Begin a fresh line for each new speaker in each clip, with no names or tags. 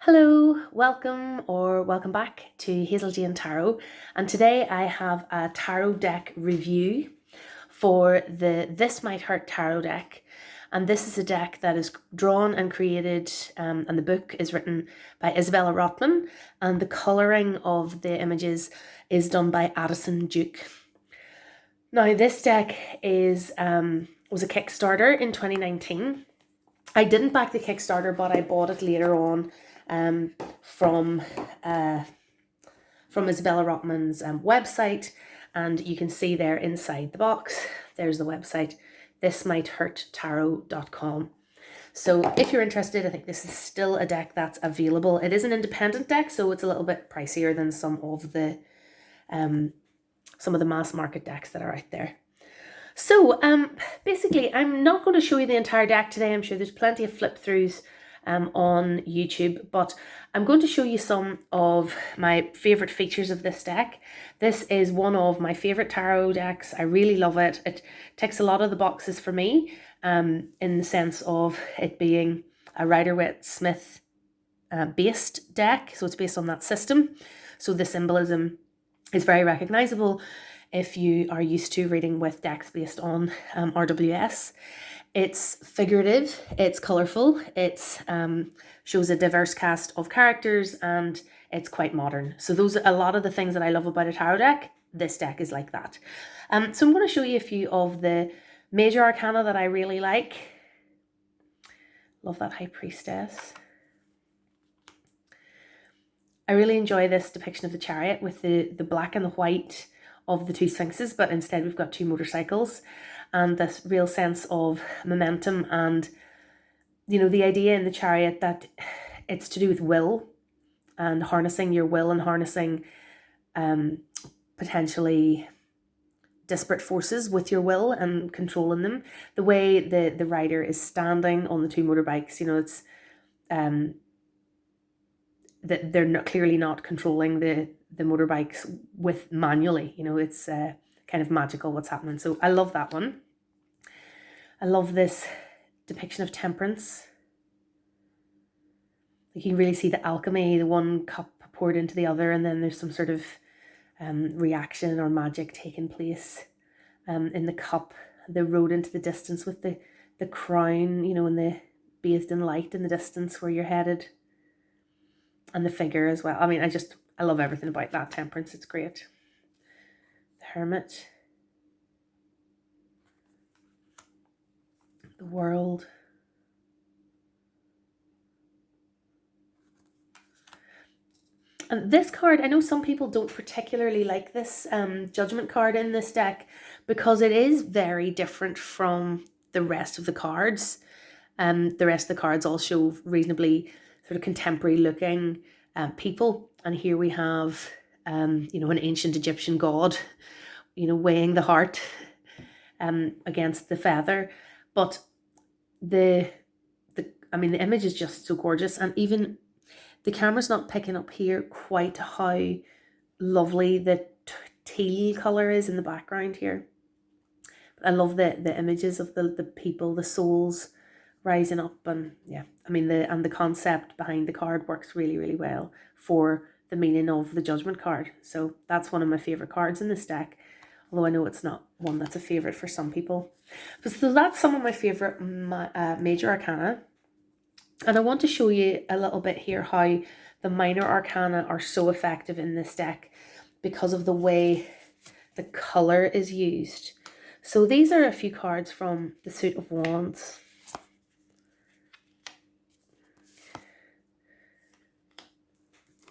Hello, welcome back to Hazel Jane Tarot, and today I have a tarot deck review for the This Might Hurt tarot deck. And this is a deck that is drawn and created, and the book is written by Isabella Rottman, and the colouring of the images is done by Addison Duke. Now, this deck was a Kickstarter in 2019. I didn't back the Kickstarter, but I bought it later on from Isabella Rottman's website, and you can see there inside the box, there's the website, thismighthurttarot.com. So if you're interested, I think this is still a deck that's available. It is an independent deck, so it's a little bit pricier than some of the mass market decks that are out there. So basically, I'm not going to show you the entire deck today. I'm sure there's plenty of flip throughs on YouTube, but I'm going to show you some of my favorite features of this deck. This is one of my favorite tarot decks. I really love it. It ticks a lot of the boxes for me, in the sense of it being a Rider-Waite-Smith based deck, so it's based on that system. So the symbolism is very recognizable if you are used to reading with decks based on RWS. It's figurative, it's colourful, it's shows a diverse cast of characters, and it's quite modern. So those are a lot of the things that I love about a tarot deck. This deck is like that. So I'm going to show you a few of the major arcana that I really like. Love that High Priestess. I really enjoy this depiction of the Chariot with the black and the white of the two sphinxes, but instead we've got two motorcycles, and this real sense of momentum, and the idea in the Chariot that it's to do with will and harnessing your will and harnessing potentially disparate forces with your will and controlling them. The way the rider is standing on the two motorbikes, it's that they're clearly not controlling the motorbikes with manually. It's kind of magical what's happening. So I love that one. I love this depiction of temperance. You can really see the alchemy, the one cup poured into the other, and then there's some sort of reaction or magic taking place in the cup. The road into the distance with the crown, and the bathed in light in the distance where you're headed. And the figure as well. I mean, I love everything about that temperance. It's great. The Hermit. The World. And this card, I know some people don't particularly like this Judgment card in this deck because it is very different from the rest of the cards. The rest of the cards all show reasonably sort of contemporary looking people, and here we have an ancient Egyptian god weighing the heart against the feather, but the image is just so gorgeous, and even the camera's not picking up here quite how lovely the teal color is in the background here. But I love the images of the people, the souls rising up, and the concept behind the card works really, really well for the meaning of the Judgment card. So that's one of my favorite cards in this deck, although I know it's not one that's a favorite for some people. But so that's some of my favorite major arcana, and I want to show you a little bit here how the minor arcana are so effective in this deck because of the way the color is used. So these are a few cards from the Suit of Wands.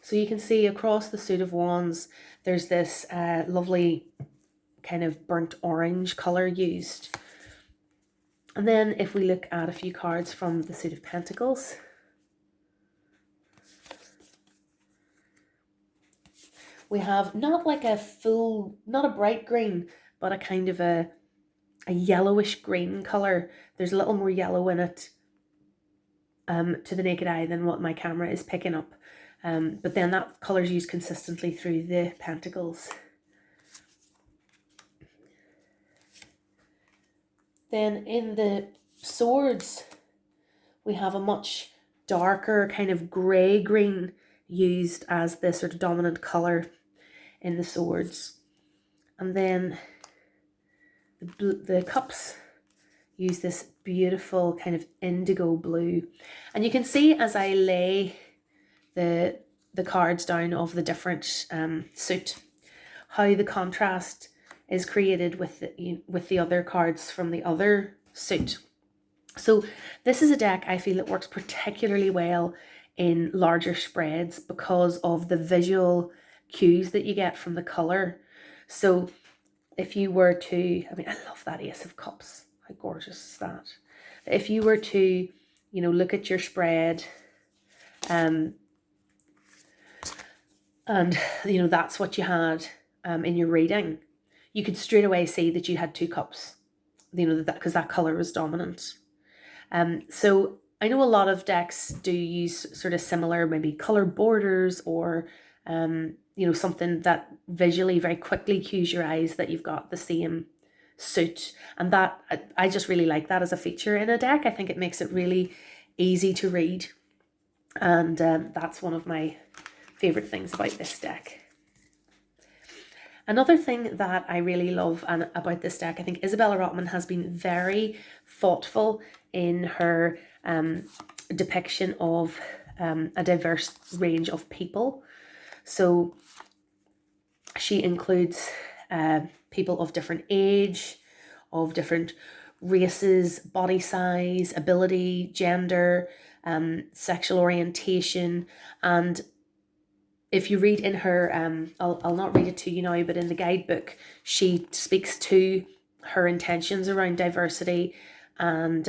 So you can see across the Suit of Wands, there's this lovely kind of burnt orange colour used. And then if we look at a few cards from the Suit of Pentacles, we have not a bright green, but a kind of a yellowish green colour. There's a little more yellow in it to the naked eye than what my camera is picking up. But then that colour is used consistently through the pentacles. Then in the swords, we have a much darker kind of grey green used as the sort of dominant colour in the swords. And then the cups use this beautiful kind of indigo blue. And you can see as I lay the cards down of the different suit, how the contrast is created with the other cards from the other suit. So this is a deck I feel it works particularly well in larger spreads because of the visual cues that you get from the colour. So if you were to, I mean, I love that Ace of Cups. How gorgeous is that? If you were to, look at your spread, and that's what you had in your reading, you could straight away see that you had 2 cups, because that colour was dominant. So I know a lot of decks do use sort of similar, maybe colour borders or, something that visually very quickly cues your eyes that you've got the same suit. And that, I just really like that as a feature in a deck. I think it makes it really easy to read. And that's one of my favourite things about this deck. Another thing that I really love about this deck, I think Isabella Rottman has been very thoughtful in her depiction of a diverse range of people. So she includes people of different age, of different races, body size, ability, gender, sexual orientation. And if you read in her, I'll not read it to you now, but in the guidebook, she speaks to her intentions around diversity and,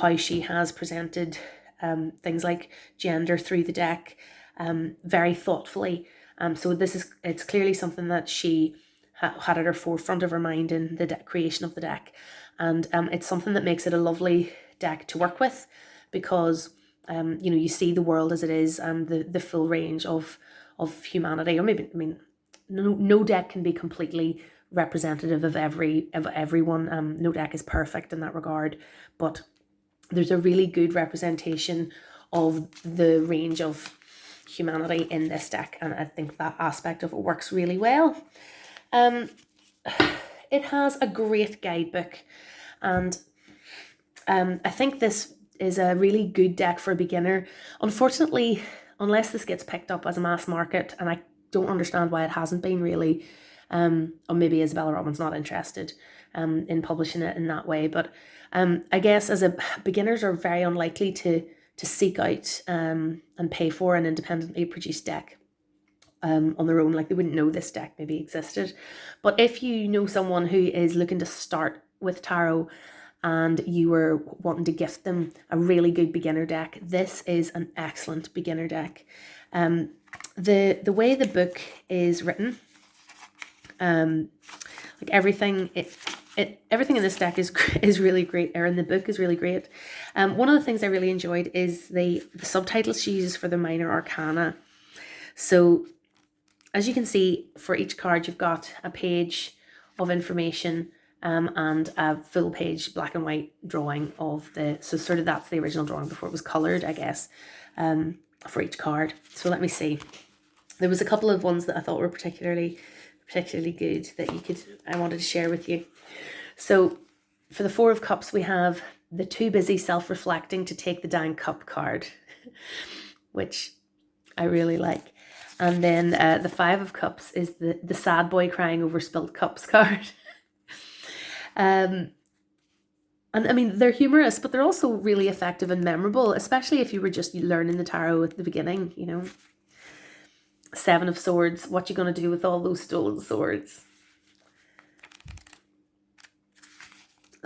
how she has presented things like gender through the deck very thoughtfully. So it's clearly something that she had at her forefront of her mind in the creation of the deck. And it's something that makes it a lovely deck to work with because you see the world as it is and the full range of humanity. Or maybe, no deck can be completely representative of everyone. No deck is perfect in that regard, but there's a really good representation of the range of humanity in this deck, and I think that aspect of it works really well. It has a great guidebook, and I think this is a really good deck for a beginner. Unfortunately, unless this gets picked up as a mass market, and I don't understand why it hasn't been really, or maybe Isabella Rottman's not interested in publishing it in that way, but I guess as beginners are very unlikely to seek out and pay for an independently produced deck on their own. Like, they wouldn't know this deck maybe existed. But if you know someone who is looking to start with tarot and you were wanting to gift them a really good beginner deck, this is an excellent beginner deck. The way the book is written, like everything in this deck is really great, or in the book is really great. One of the things I really enjoyed is the subtitles she uses for the minor arcana. So as you can see, for each card you've got a page of information and a full page black and white drawing of so sort of that's the original drawing before it was coloured, I guess, for each card. So let me see. There was a couple of ones that I thought were particularly good that I wanted to share with you. So for the 4 of Cups, we have the too busy self-reflecting to take the down cup card, which I really like. And then the 5 of Cups is the sad boy crying over spilt cups card. And I mean, they're humorous, but they're also really effective and memorable, especially if you were just learning the tarot at the beginning, 7 of Swords, what you going to do with all those stolen swords?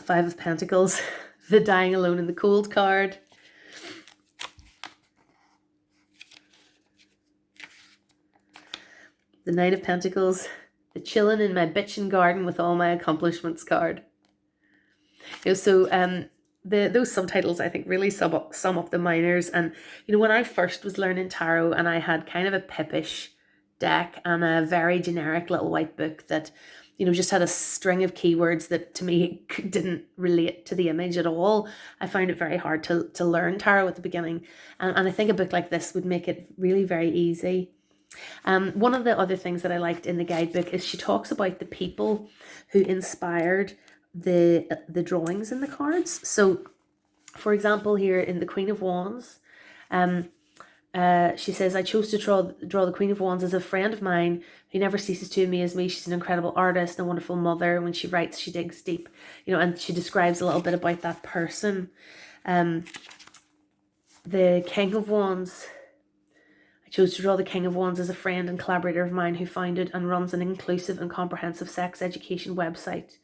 5 of Pentacles, the dying alone in the cold card. The 9 of Pentacles, the chilling in my bitchin' garden with all my accomplishments card. So those subtitles I think really sum up the minors. And when I first was learning tarot and I had kind of a pippish deck and a very generic little white book that just had a string of keywords that to me didn't relate to the image at all. I found it very hard to learn tarot at the beginning. And I think a book like this would make it really very easy. One of the other things that I liked in the guidebook is she talks about the people who inspired the drawings in the cards. So, for example, here in the Queen of Wands, she says, I chose to draw the Queen of Wands as a friend of mine who never ceases to amaze me. She's an incredible artist and a wonderful mother. When she writes, she digs deep, and she describes a little bit about that person. The King of Wands, I chose to draw the King of Wands as a friend and collaborator of mine who founded and runs an inclusive and comprehensive sex education website.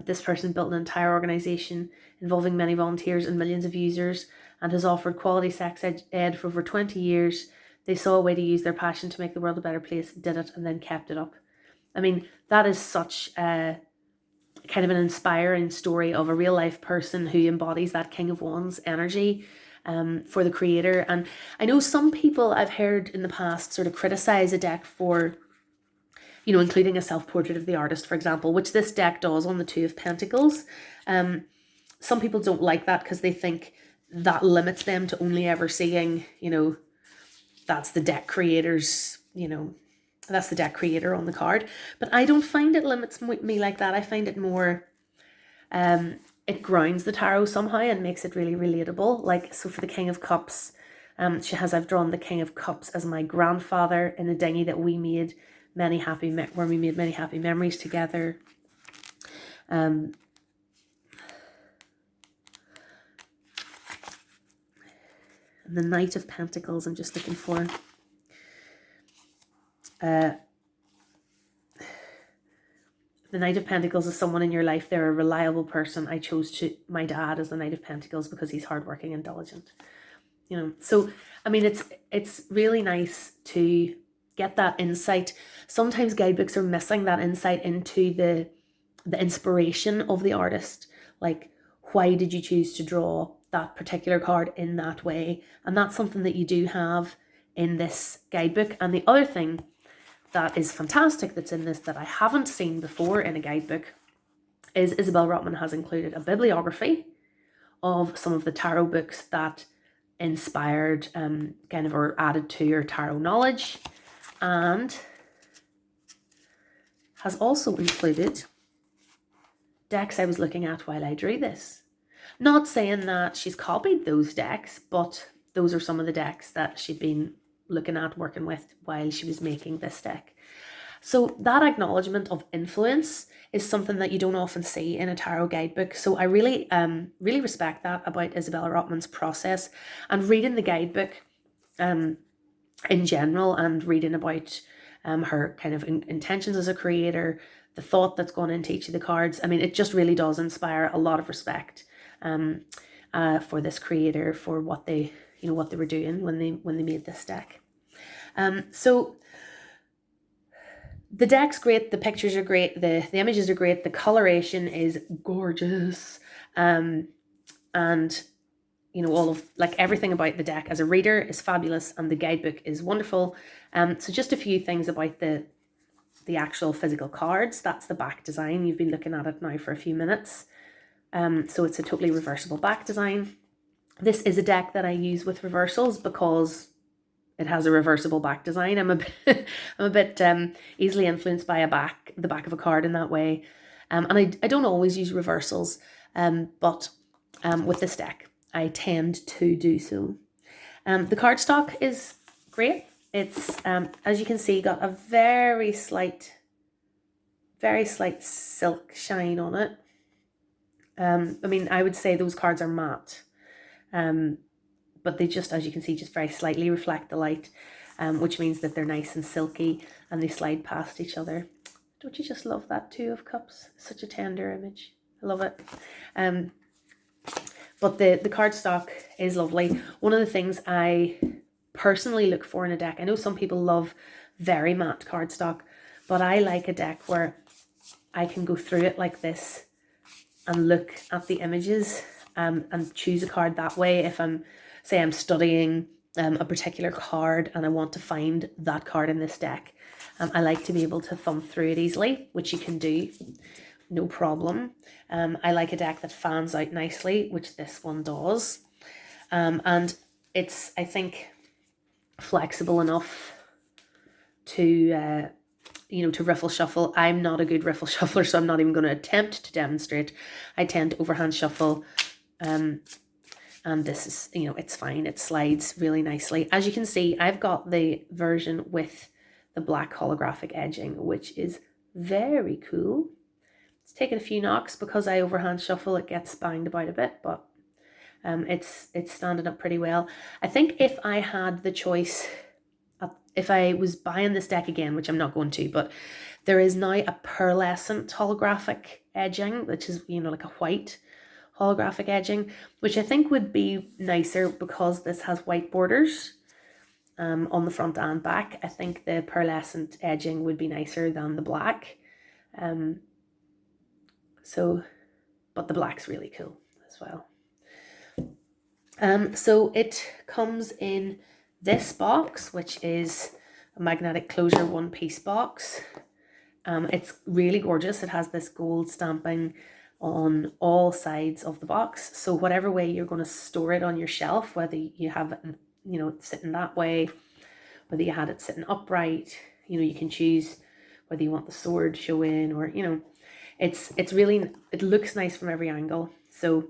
This person built an entire organisation involving many volunteers and millions of users and has offered quality sex ed for over 20 years. They saw a way to use their passion to make the world a better place, did it, and then kept it up. I mean, that is such a kind of an inspiring story of a real life person who embodies that King of Wands energy for the creator. And I know some people I've heard in the past sort of criticise a deck for including a self-portrait of the artist, for example, which this deck does on the Two of Pentacles. Some people don't like that because they think that limits them to only ever seeing, that's the deck creator's, that's the deck creator on the card. But I don't find it limits me like that. I find it more, it grounds the tarot somehow and makes it really relatable. Like, so for the King of Cups, I've drawn the King of Cups as my grandfather in a dinghy that we made where we made many happy memories together. The Knight of Pentacles, I'm just looking for. The Knight of Pentacles is someone in your life. They're a reliable person. I chose my dad as the Knight of Pentacles because he's hardworking and diligent. So I mean, it's really nice to get that insight. Sometimes guidebooks are missing that insight into the inspiration of the artist. Like, why did you choose to draw that particular card in that way? And that's something that you do have in this guidebook. And the other thing that is fantastic that's in this that I haven't seen before in a guidebook is Isabella Rottman has included a bibliography of some of the tarot books that inspired or added to your tarot knowledge, and has also included decks I was looking at while I drew this. Not saying that she's copied those decks, but those are some of the decks that she'd been looking at, working with while she was making this deck. So that acknowledgement of influence is something that you don't often see in a tarot guidebook. So I really respect that about Isabella Rottman's process, and reading the guidebook in general, and reading about her kind of intentions as a creator, the thought that's gone into each of the cards. I mean, it just really does inspire a lot of respect for this creator, for what they were doing when they made this deck. So the deck's great, the pictures are great, the images are great, the coloration is gorgeous, and all of everything about the deck as a reader is fabulous, and the guidebook is wonderful. So just a few things about the actual physical cards. That's the back design. You've been looking at it now for a few minutes. So it's a totally reversible back design. This is a deck that I use with reversals because it has a reversible back design. I'm a bit easily influenced by the back of a card in that way. And I don't always use reversals, but with this deck, I tend to do so. The cardstock is great. It's, as you can see, got a very slight silk shine on it. I mean, I would say those cards are matte. But they just, as you can see, just very slightly reflect the light, which means that they're nice and silky and they slide past each other. Don't you just love that Two of Cups? Such a tender image. I love it. But the cardstock is lovely. One of the things I personally look for in a deck, I know some people love very matte cardstock, but I like a deck where I can go through it like this and look at the images and choose a card that way. If I'm studying a particular card and I want to find that card in this deck, I like to be able to thumb through it easily, which you can do, no problem. I like a deck that fans out nicely, which this one does. And it's, I think, flexible enough to, to riffle shuffle. I'm not a good riffle shuffler, so I'm not even going to attempt to demonstrate. I tend to overhand shuffle. And this is, it's fine. It slides really nicely. As you can see, I've got the version with the black holographic edging, which is very cool. It's taken a few knocks because I overhand shuffle. It gets banged about a bit, but it's standing up pretty well. I think if I had the choice, if I was buying this deck again, which I'm not going to, but there is now a pearlescent holographic edging, which is, like a white holographic edging, which I think would be nicer because this has white borders on the front and back. I think the pearlescent edging would be nicer than the black. But the black's really cool as well. So it comes in this box, which is a magnetic closure one-piece box. It's really gorgeous. It has this gold stamping on all sides of the box. So whatever way you're going to store it on your shelf, whether you have it, sitting that way, whether you had it sitting upright, you can choose whether you want the sword showing or, it looks nice from every angle. So